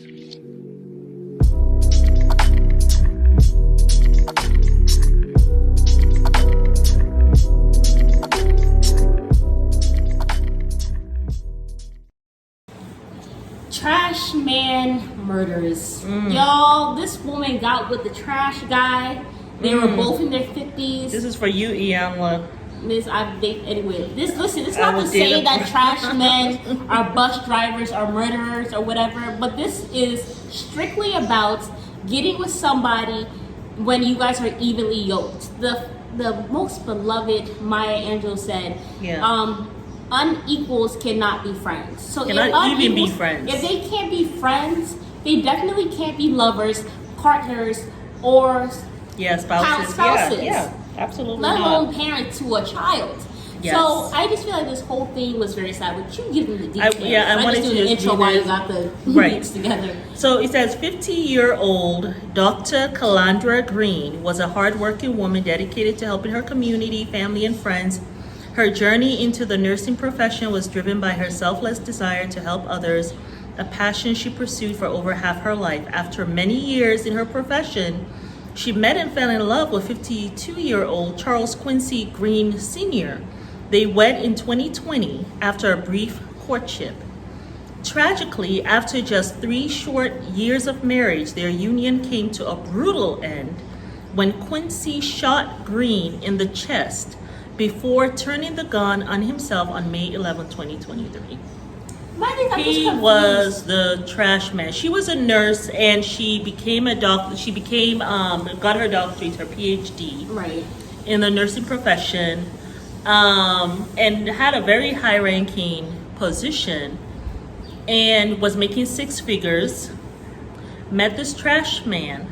Trash man murders. Y'all, this woman got with the trash guy. They were both in their 50s. This is for you, Iyanla. Anyway, listen, it's not to say that trash men are bus drivers or murderers or whatever, but this is strictly about getting with somebody when you guys are evenly yoked. The most beloved Maya Angelou said, unequals cannot be friends. So cannot even be friends. If they can't be friends, they definitely can't be lovers, partners, or spouses. Yeah, absolutely. Let alone parents to a child. Yes. So I just feel like this whole thing was very sad. But you give them the details. I wanted just to do the intro while you got the mix together. So it says 50-year-old Dr. Calandra Green was a hardworking woman dedicated to helping her community, family, and friends. Her journey into the nursing profession was driven by her selfless desire to help others, a passion she pursued for over half her life. After many years in her profession, she met and fell in love with 52-year-old Charles Quincy Green Sr. They wed in 2020 after a brief courtship. Tragically, after just 3 short years of marriage, their union came to a brutal end when Quincy shot Green in the chest before turning the gun on himself on May 11, 2023. He was the trash man. She was a nurse and she became a doctor. She got her doctorate, her PhD, in the nursing profession, and had a very high-ranking position, and was making 6 figures. Met this trash man,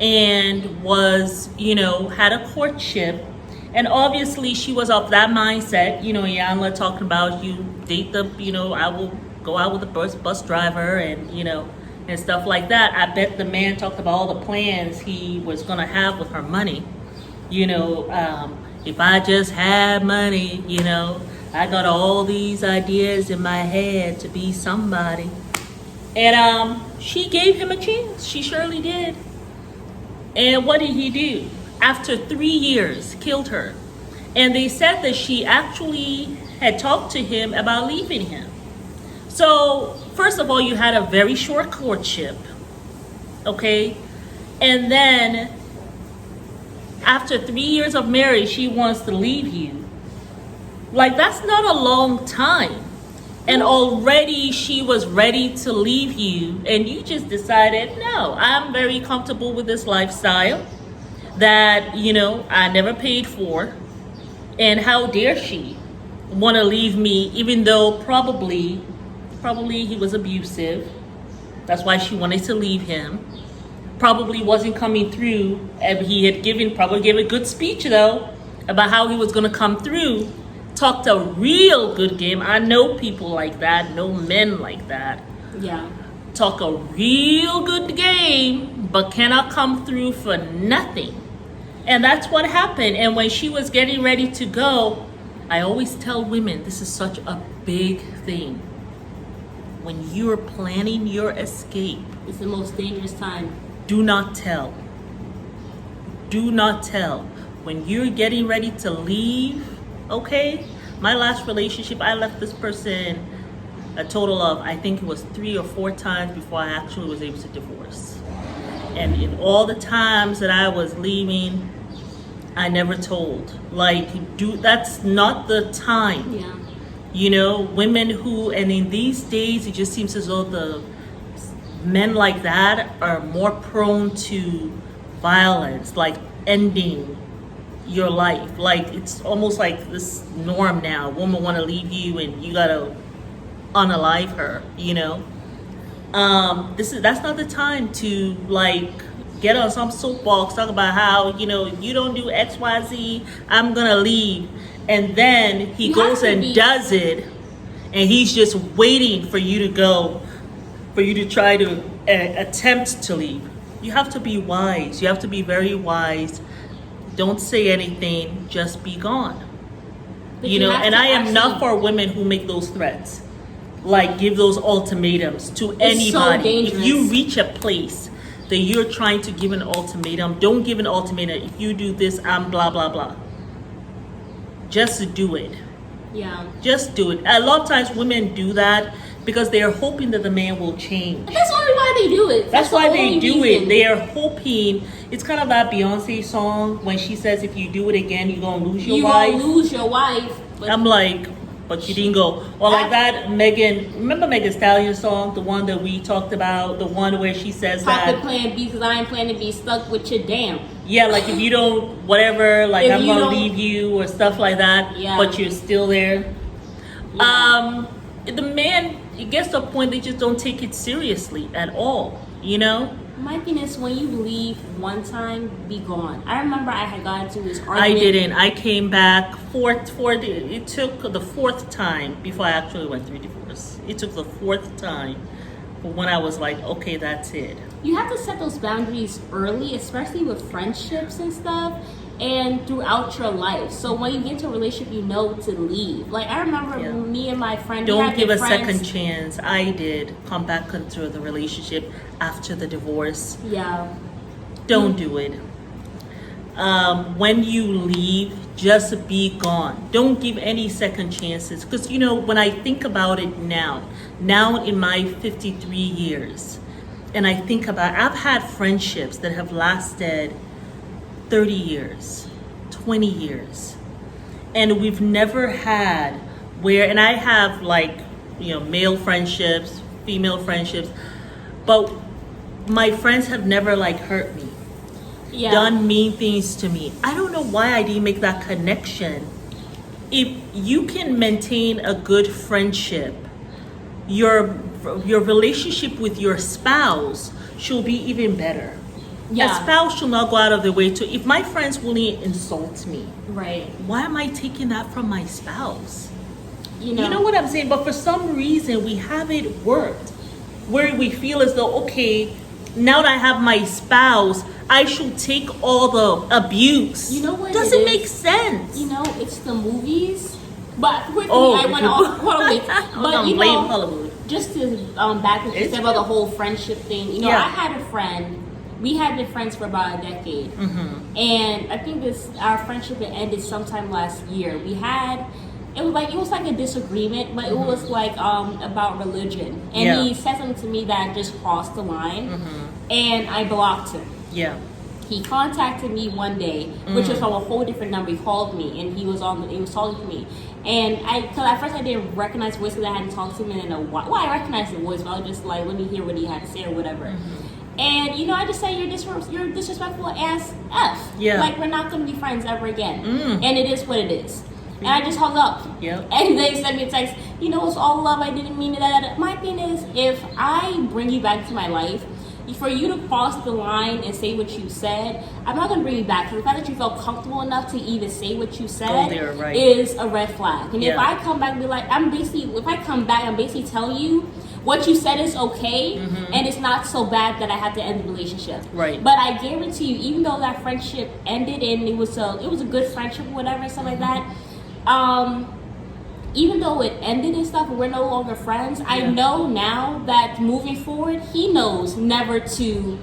and was, had a courtship. And obviously she was of that mindset, Iyanla talking about you date the, I will go out with a bus driver and, and stuff like that. I bet the man talked about all the plans he was going to have with her money. If I just had money, I got all these ideas in my head to be somebody. And she gave him a chance. She surely did. And what did he do? After 3 years, killed her. And they said that she actually had talked to him about leaving him. So, first of all, you had a very short courtship, okay? And then, after 3 years of marriage, she wants to leave you. Like, that's not a long time. And already she was ready to leave you, and you just decided, no, I'm very comfortable with this lifestyle that, I never paid for. And how dare she want to leave me, even though probably he was abusive. That's why she wanted to leave him. Probably wasn't coming through. And he had probably gave a good speech though, about how he was going to come through. Talked a real good game. I know people like that, know men like that. Yeah. Talk a real good game, but cannot come through for nothing. And that's what happened. And when she was getting ready to go, I always tell women, this is such a big thing. When you're planning your escape, it's the most dangerous time. Do not tell. Do not tell. When you're getting ready to leave, okay? My last relationship, I left this person a total of, I think it was 3 or 4 times before I actually was able to divorce. And in all the times that I was leaving, I never told. That's not the time. Yeah. Women who, and in these days, it just seems as though the men like that are more prone to violence, like ending your life. Like, it's almost like this norm now. A woman want to leave you and you gotta unalive her, That's not the time to, get on some soapbox, talk about how, if you don't do X, Y, Z, I'm gonna leave. And then he goes and does it, and he's just waiting for you to go, for you to try to attempt to leave. You have to be wise. You have to be very wise. Don't say anything, just be gone. And I am not for women who make those threats. like give those ultimatums to It's so anybody. dangerous. If you reach a place that you're trying to give an ultimatum, don't give an ultimatum. If you do this, I'm blah blah blah. Just do it. Yeah. Just do it. A lot of times women do that because they are hoping that the man will change. That's only why they do it. That's why they the do only it. reason. They are hoping. It's kind of that Beyonce song when she says, "If you do it again, you're gonna lose your You wife." gonna lose your wife. But I'm like, but you didn't go. Or like that Megan. Remember Megan Stallion song, the one that we talked about, the one where she says pop the that. plan B because I ain't planning to be stuck with your damn. Yeah, like if you don't, whatever, like If I'm you gonna don't- leave you or stuff like that. Yeah. But you're still there. Yeah. The man, it gets to a point they just don't take it seriously at all. You know. My thing is, when you leave one time, be gone. I remember I had gotten to this argument. I didn't. I came back it took the fourth time before I actually went through divorce. It took the fourth time when I was like, okay, that's it. You have to set those boundaries early, especially with friendships and stuff, and throughout your life. So when you get into a relationship, you know to leave. Like I remember Yeah. me and my friend. we Don't had give been a friends- second chance. I did come back into the relationship after the divorce. Yeah. Don't do it. When you leave, just be gone. Don't give any second chances. Because, you know, when I think about it now in my 53 years, and I think about, I've had friendships that have lasted 30 years, 20 years. And we've never had and I have like, you know, male friendships, female friendships, but my friends have never like hurt me. Yeah. Done mean things to me. I don't know why I didn't make that connection. If you can maintain a good friendship, your relationship with your spouse should be even better. Yeah. A spouse should not go out of their way to. If my friends really insult me, Right. why am I taking that from my spouse? You know. You know what I'm saying? But for some reason, we haven't worked where we feel as though, okay, now that I have my spouse, I should take all the abuse. You know what it Doesn't is? make sense. You know, it's the movies. But quickly, Oh, I went off. Hold on, wait. But you blame know, Hollywood. just to back what you It's said about true. the whole friendship thing. You know, Yeah. I had a friend. We had been friends for about a decade, and I think our friendship had ended sometime last year. It was like a disagreement, but it was like about religion, and Yeah. he said something to me that just crossed the line, and I blocked him. Yeah. He contacted me one day, which was from a whole different number. He called me, and he was talking to me. And because at first I didn't recognize the voice because I hadn't talked to him in a while. Well, I recognized the voice, but I was just like, let me hear what he had to say or whatever. And you know, I just said you're disrespectful as F. Yeah. Like we're not gonna be friends ever again. And it is what it is. And I just hung up. Yep. And they sent me a text. You know, it's all love. I didn't mean that. My thing is, if I bring you back to my life, for you to cross the line and say what you said, I'm not going to bring you back. So the fact that you felt comfortable enough to even say what you said there, right. is a red flag. And if Yeah. I come back and be like, I'm basically telling you what you said is okay, and it's not so bad that I have to end the relationship. Right. But I guarantee you, even though that friendship ended and it was a good friendship or whatever and stuff like that, even though it ended and stuff and we're no longer friends, I know now that moving forward, he knows never to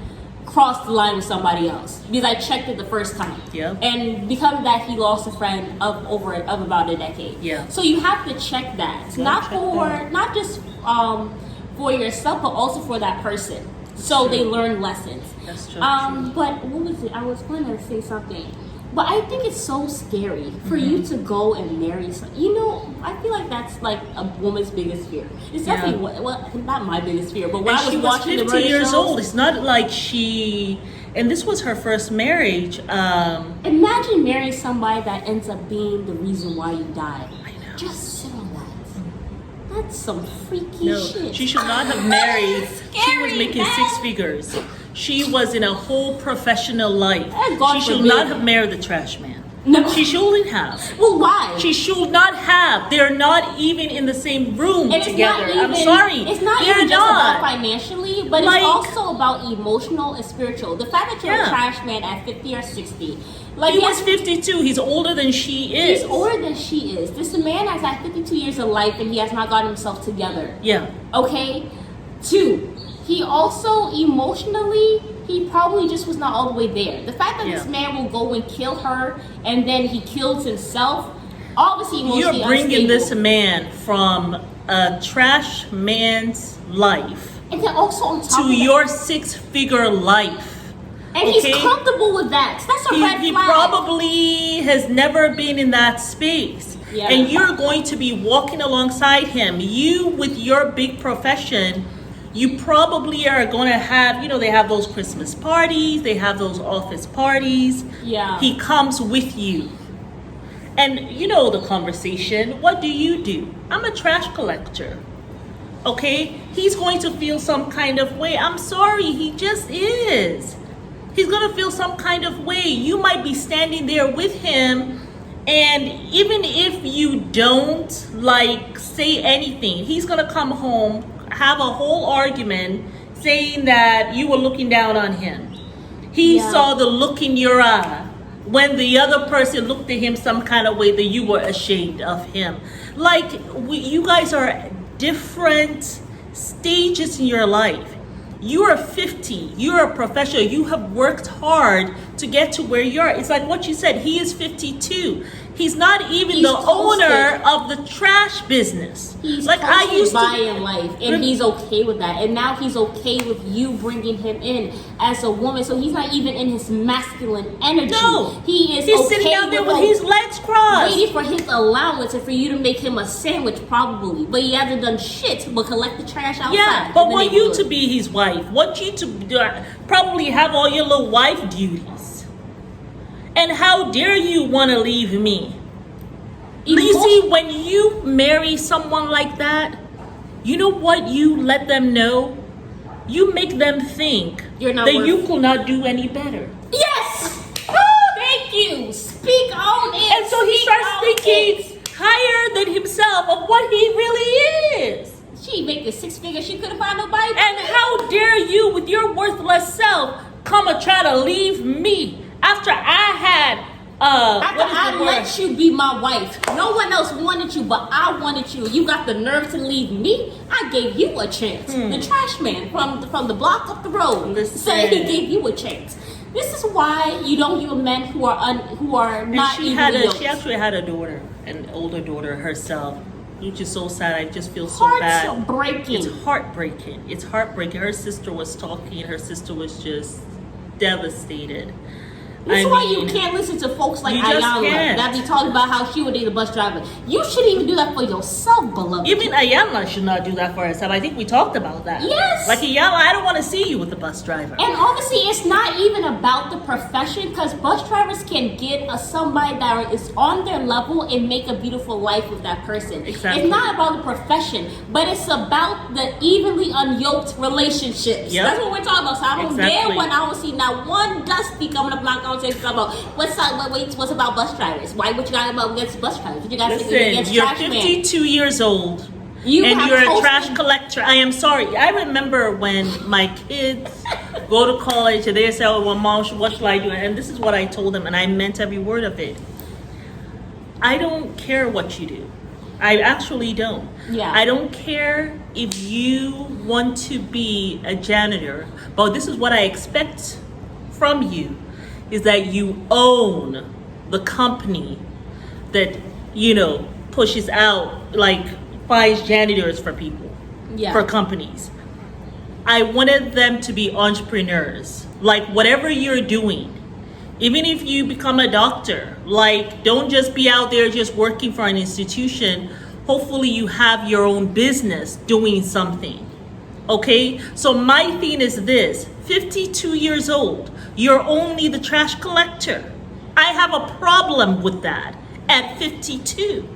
cross the line with somebody else because I checked it the first time. Yeah. And because of that, he lost a friend of about a decade. Yeah. So you have to check that, not just for yourself, but also for that person, so they learn lessons. That's true. But what was it? I was going to say something. But I think it's so scary for you to go and marry someone. You know, I feel like that's like a woman's biggest fear. It's definitely not my biggest fear, but when I was she was watching 50 the murder years shows, old. It's not like and this was her first marriage. imagine marrying somebody that ends up being the reason why you die. I know. Just sit on that. That's some freaky No, shit. she should not have married. She was Scary, making man. 6 figures. She was in a whole professional life. God She should forbid. not have married the trash man. No. She shouldn't have. Well, why? She should not have. They're not even in the same room and together. It's not even, I'm sorry. It's not They're even just not. about financially, but Like, it's also about emotional and spiritual. The fact that you're a trash man at 50 or 60. Like, he was 52. He's older than she is. He's older than she is. This man has had 52 years of life and he has not gotten himself together. Yeah. Okay? 2, he also emotionally, he probably just was not all the way there. The fact that this man will go and kill her and then he kills himself, obviously emotionally You're bringing this unstable. man from a trash man's life And then also on top to of that, your 6-figure life. and he's comfortable with that. So that's a red He flag. probably has never been in that space. Yeah. And you're going to be walking alongside him. You, with your big profession, you probably are going to have, they have those Christmas parties, they have those office parties. Yeah. He comes with you. And you know the conversation. What do? I'm a trash collector. Okay? He's going to feel some kind of way. I'm sorry, he just is. He's going to feel some kind of way. You might be standing there with him, and even if you don't say anything, he's going to come home, have a whole argument saying that you were looking down on him. He saw the look in your eye when the other person looked at him some kind of way that you were ashamed of him. You guys are different stages in your life. You are 50. You're a professional. You have worked hard to get to where you are. It's like what you said. He is 52. He's not even the owner of the trash business. He's I used by in life, and he's okay with that. And now he's okay with you bringing him in as a woman. So he's not even in his masculine energy. No, he's sitting down there with his legs crossed, waiting for his allowance and for you to make him a sandwich, probably. But he hasn't done shit but collect the trash outside. Yeah, but want you to be his wife. Want you to probably have all your little wife duties. And how dare you want to leave me? You see, when you marry someone like that, you know what you let them know? You make them think that you could not do any better. Yes! Thank you! Speak on it! And so he starts thinking higher than himself of what he really is. She making 6 figures, she couldn't find nobody. And how dare you, with your worthless self, come and try to leave me after I had after I let you be my wife. No one else wanted you, but I wanted you. You got the nerve to leave me? I gave you a chance. The trash man from the block up the road said he gave you a chance. This is why you don't give men who are not. She actually had a daughter, an older daughter herself, which is so sad. I just feel so bad. Heartbreaking. It's heartbreaking. It's heartbreaking. Her sister was talking. Her sister was just devastated. This is why you can't listen to folks like Ayala that be talking about how she would date a bus driver. You shouldn't even do that for yourself, beloved. Even Ayala should not do that for herself. I think we talked about that. Yes. Like, Ayala, I don't want to see you with the bus driver. And obviously, it's not even about the profession, because bus drivers can get somebody that is on their level and make a beautiful life with that person. Exactly. It's not about the profession, but it's about the evenly unyoked relationships. Yep. That's what we're talking about. So I don't dare when I don't see not one dusty coming up like conversation about what's about bus drivers. Why what you got about against bus drivers? What you got against you're trash 52 years old. And you're a trash collector. I am sorry. I remember when my kids go to college and they say, "Oh, well, Mom, what should I do?" And this is what I told them, and I meant every word of it. I don't care what you do. I actually don't. Yeah. I don't care if you want to be a janitor, but this is what I expect from you, is that you own the company that, pushes out, finds janitors for people, for companies. I wanted them to be entrepreneurs. Whatever you're doing, even if you become a doctor, don't just be out there just working for an institution. Hopefully you have your own business doing something. Okay? So my thing is this: 52 years old, you're only the trash collector. I have a problem with that at 52.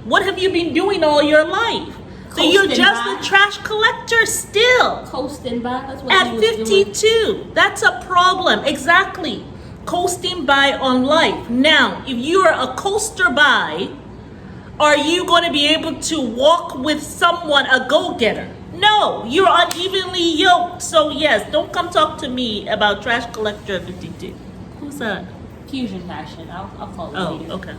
What have you been doing all your life? So you're just a trash collector still. Coasting by. That's what at 52. That's a problem. Exactly. coasting by on life. Now, if you are a coaster by, are you going to be able to walk with someone, a go-getter? No, you're unevenly yoked. So yes, don't come talk to me about Trash Collector 52. Who's that? Fusion Fashion. I'll call it Oh, later. okay.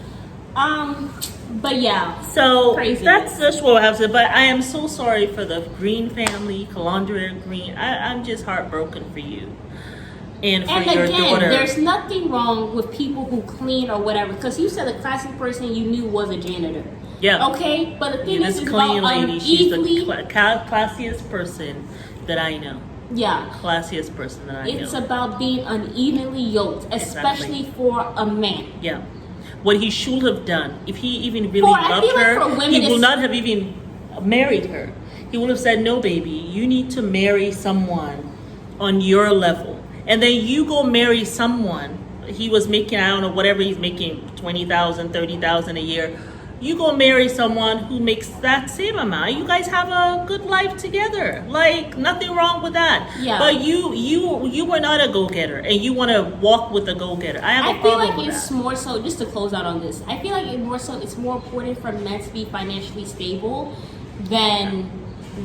But yeah. So Crazy. that's just what I have to say. But I am so sorry for the Green family, Calandra Green. I'm just heartbroken for you. And for And your again, daughter. there's nothing wrong with people who clean or whatever, because you said the classy person you knew was a janitor. Yeah. Okay, but the thing This is clean about lady, she's the unevenly. classiest person that I know. Yeah. Classiest person that I know. It's about being unevenly yoked, especially Exactly. for a man. Yeah. What he should have done, if he even really I loved feel like her, for women he would it's- not have even married her. He would have said, no, baby, you need to marry someone on your level. And then you go marry someone. He was making, I don't know, whatever he's making, 20,000, 30,000 a year. You go marry someone who makes that same amount. You guys have a good life together. Like, nothing wrong with that. Yeah. But you were not a go-getter, and you want to walk with a go-getter. I have a I feel problem like with it's that. more so, just to close out on this, I feel like it's more important for men to be financially stable than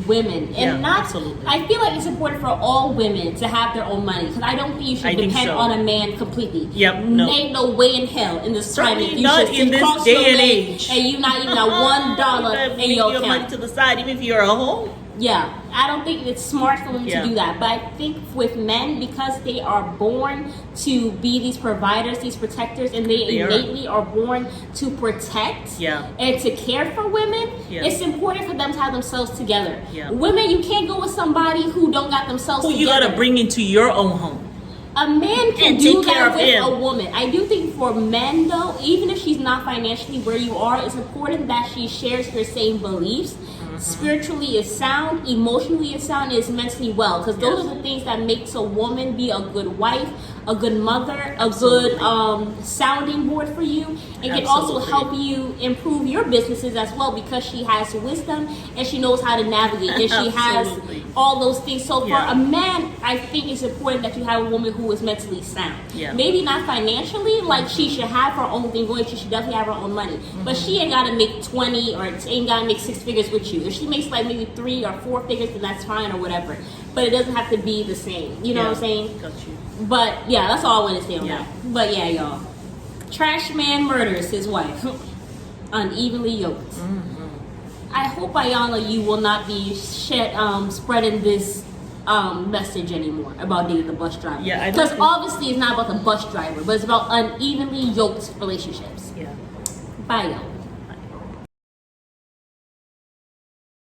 women. Yeah, And not, absolutely. I feel like it's important for all women to have their own money, because I don't think you should I think depend so. on a man completely. Yep, no. Ain't no way in hell in this Certainly climate you not should in this cross day your and leg age. and you not even got $1 in Leave your your money account. to the side, even if you're a home. Yeah, I don't think it's smart for women Yeah. to do that. But I think with men, because they are born to be these providers, these protectors, and they They are. innately are born to protect Yeah. and to care for women, Yeah. it's important for them to have themselves together. Yeah. Women, you can't go with somebody who don't got themselves Who you together. gotta bring into your own home. A man can And do take care that of with him. a woman. I do think for men, though, even if she's not financially where you are, it's important that she shares your same beliefs. Spiritually is sound, emotionally is sound, is mentally well. Because those Yes. are the things that makes a woman be a good wife, a good mother, a Absolutely. good sounding board for you, and can also Absolutely. help you improve your businesses as well, because she has wisdom and she knows how to navigate, and she has Absolutely. all those things. So for Yeah. a man, I think it's important that you have a woman who is mentally sound. Yeah. Maybe not financially, like she should have her own thing going. She should definitely have her own money, but she ain't gotta make 20 or ain't gotta make 6 figures with you. If she makes like maybe 3 or 4 figures, then that's fine or whatever. But it doesn't have to be the same. You know what I'm saying? Got you. But yeah, that's all I want to say on Yeah. that. But yeah, y'all, trash man murders his wife, unevenly yoked. I hope Ayana, you will not be spreading this message anymore about dating the bus driver. Yeah, I don't because think- obviously it's not about the bus driver, but it's about unevenly yoked relationships. Yeah. Bye, y'all.